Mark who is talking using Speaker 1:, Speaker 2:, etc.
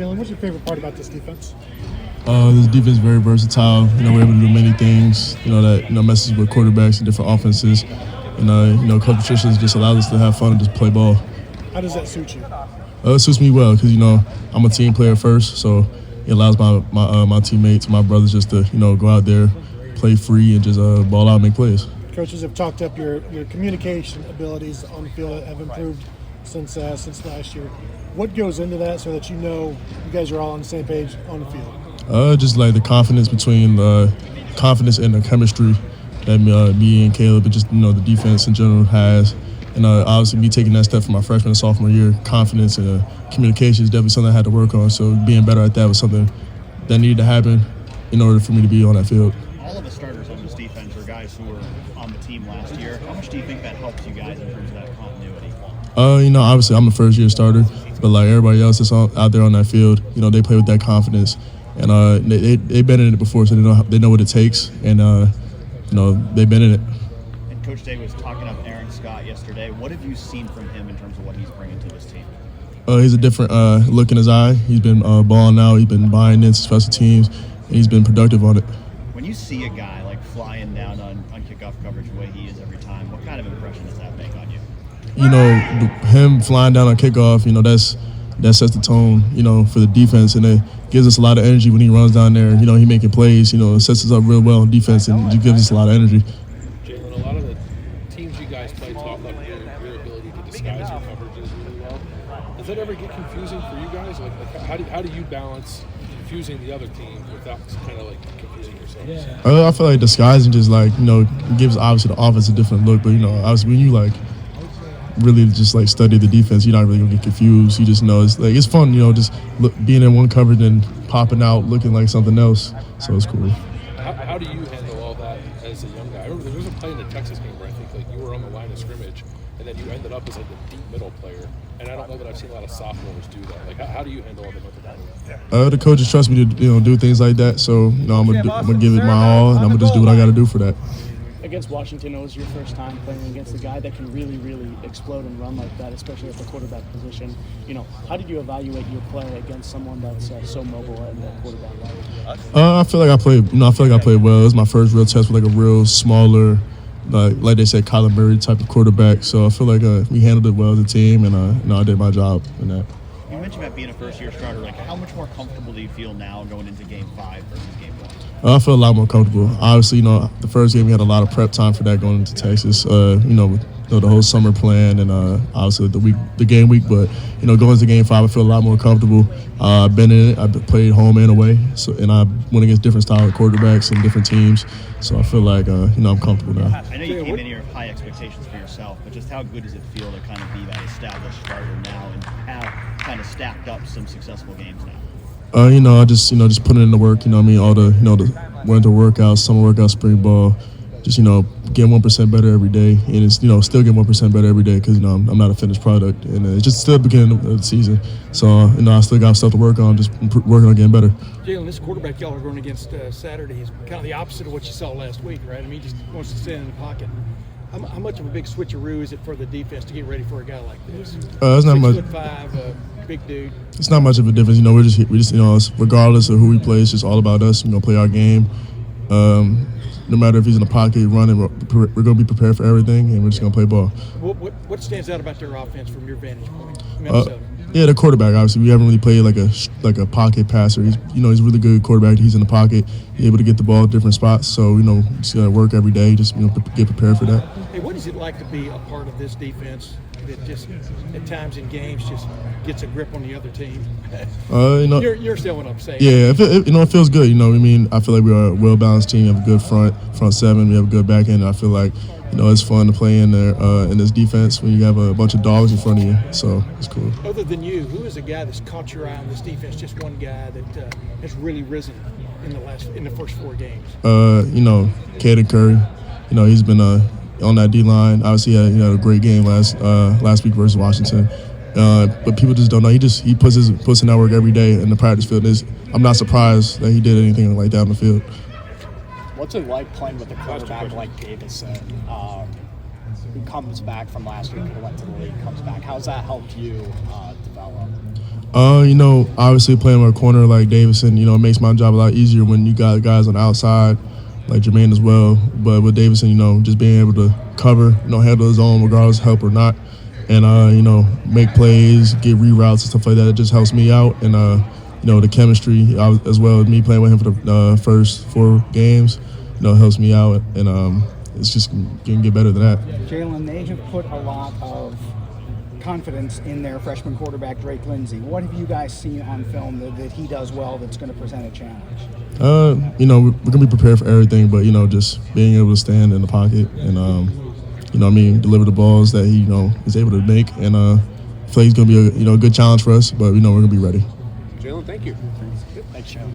Speaker 1: Jaylen, what's your favorite part about this defense?
Speaker 2: This defense is very versatile. We're able to do many things. That messes with quarterbacks and different offenses. And Coach Patricia just allows us to have fun and just play ball.
Speaker 1: How does that suit you?
Speaker 2: It suits me well because I'm a team player first, so it allows my teammates, my brothers, just to go out there, play free, and just ball out and make plays.
Speaker 1: Coaches have talked up your communication abilities on the field have improved since last year. What goes into that so that you guys are all on the same page on the field?
Speaker 2: Just like the confidence between the confidence and the chemistry that me and Caleb, and just the defense in general has. And obviously me taking that step from my freshman and sophomore year, confidence and communication is definitely something I had to work on. So being better at that was something that needed to happen in order for me to be on that field.
Speaker 3: All of the starters on this defense are guys who were on the team last year. How much do you think that helps you guys in terms of that continuity?
Speaker 2: Obviously I'm a first-year starter, but like everybody else that's out there on that field, they play with that confidence, and they've been in it before, so they know what it takes, and they've been in it.
Speaker 3: And Coach Day was talking up Aaron Scott yesterday. What have you seen from him in terms of what he's bringing to this team?
Speaker 2: He's a different look in his eye. He's been balling out. He's been buying into special teams, and he's been productive on it.
Speaker 3: When you see a guy like flying down on kickoff coverage the way he is every time, what kind of impression does that make on you?
Speaker 2: Him flying down on kickoff, that sets the tone, for the defense, and it gives us a lot of energy when he runs down there. He making plays, it sets us up real well in defense, and it gives us a lot of energy.
Speaker 4: Jaylen, a lot of the teams you guys play talk about your ability to disguise your coverages really well. Does that ever get confusing for you guys? Like how do you balance confusing the other team without kind of confusing yourselves?
Speaker 2: I feel like disguising just gives obviously the offense a different look, but obviously when you really just study the defense, you're not really gonna get confused. You just know it's fun, just being in one coverage and popping out looking like something else. So it's cool.
Speaker 4: How do you handle all that as a young guy? I remember there was a play in the Texas game where I think you were on the line of scrimmage and then you ended up as the deep middle player. And I don't know that I've seen a lot of sophomores do that. How do you handle all the mental?
Speaker 2: The coaches trust me to do things like that. So I'm gonna give it my all, and I'm gonna just do what I got to do for that.
Speaker 5: Against Washington, it was your first time playing against a guy that can really, really explode and run like that, especially at the quarterback position. How did you evaluate your play against someone that's so mobile at the quarterback level?
Speaker 2: I feel like I played well. It was my first real test with a real smaller, like they said, Kyler Murray type of quarterback. So I feel like we handled it well as a team, and I did my job in that.
Speaker 3: You mentioned about being a first-year starter. How much more comfortable do you feel now going into Game 5 versus Game 1?
Speaker 2: I feel a lot more comfortable. Obviously, the first game we had a lot of prep time for that going into Texas. The whole summer plan and obviously the game week. But going into Game 5, I feel a lot more comfortable. I've been in it. I've played home and away, and I went against different style of quarterbacks and different teams. So I feel like I'm comfortable now.
Speaker 3: I know you came in here with high expectations for yourself, but just how good does it feel to kind of be that established starter now and have kind of stacked up some successful games now?
Speaker 2: I just putting in the work. All the winter workouts, summer workouts, spring ball. Just getting 1% better every day, and it's still getting 1% better every day because I'm not a finished product, and it's just still the beginning of the season. So I still got stuff to work on. Just working on getting better.
Speaker 6: Jaylen, this quarterback y'all are going against Saturday is kind of the opposite of what you saw last week, right? I mean, he just wants to stand in the pocket. How much of a big switcheroo is it for the defense to get ready for a guy like this?
Speaker 2: It's not much.
Speaker 6: 6'5", big dude.
Speaker 2: It's not much of a difference. We just regardless of who we play, it's just all about us. Play our game. No matter if he's in the pocket, running, we're going to be prepared for everything, and we're just going to play ball.
Speaker 6: What stands out about their offense from your vantage point?
Speaker 2: Yeah, the quarterback. Obviously, we haven't really played like a pocket passer. He's he's a really good quarterback. He's in the pocket, he's able to get the ball at different spots. So just got to work every day. Just get prepared for that.
Speaker 6: Hey, what is it like to be a part of this defense that just at times in games just gets a grip on the other team? You're still what I'm saying.
Speaker 2: Yeah, it feels good. I feel like we are a well-balanced team. We have a good front seven. We have a good back end. I feel like it's fun to play in there in this defense when you have a bunch of dogs in front of you. So it's cool.
Speaker 6: Other than you, who is a guy that's caught your eye on this defense? Just one guy that has really risen in the first 4 games.
Speaker 2: Caden Curry. He's been on that D line. Obviously, he had a great game last week versus Washington. But people just don't know. He puts in that work every day in the practice field. I'm not surprised that he did anything like that on the field.
Speaker 7: What's it like playing with a quarterback like Davison, who comes back from last year, who went to the league, comes back? How's that helped you develop?
Speaker 2: Obviously playing with a corner like Davison, it makes my job a lot easier when you got guys on the outside, like Jermaine as well. But with Davison, just being able to cover, handle his own regardless of help or not, and make plays, get reroutes and stuff like that. It just helps me out, and the chemistry as well as me playing with him for the first 4 games, helps me out, and it's just going to get better than that.
Speaker 8: Jaylen, they have put a lot of confidence in their freshman quarterback, Drake Lindsey. What have you guys seen on film that he does well that's going to present a challenge?
Speaker 2: We're going to be prepared for everything, but, just being able to stand in the pocket and, deliver the balls that he, is able to make. And I feel like he's going to be a good challenge for us, but, we're going to be ready.
Speaker 4: Jaylen, thank you.
Speaker 7: Thanks, Jaylen.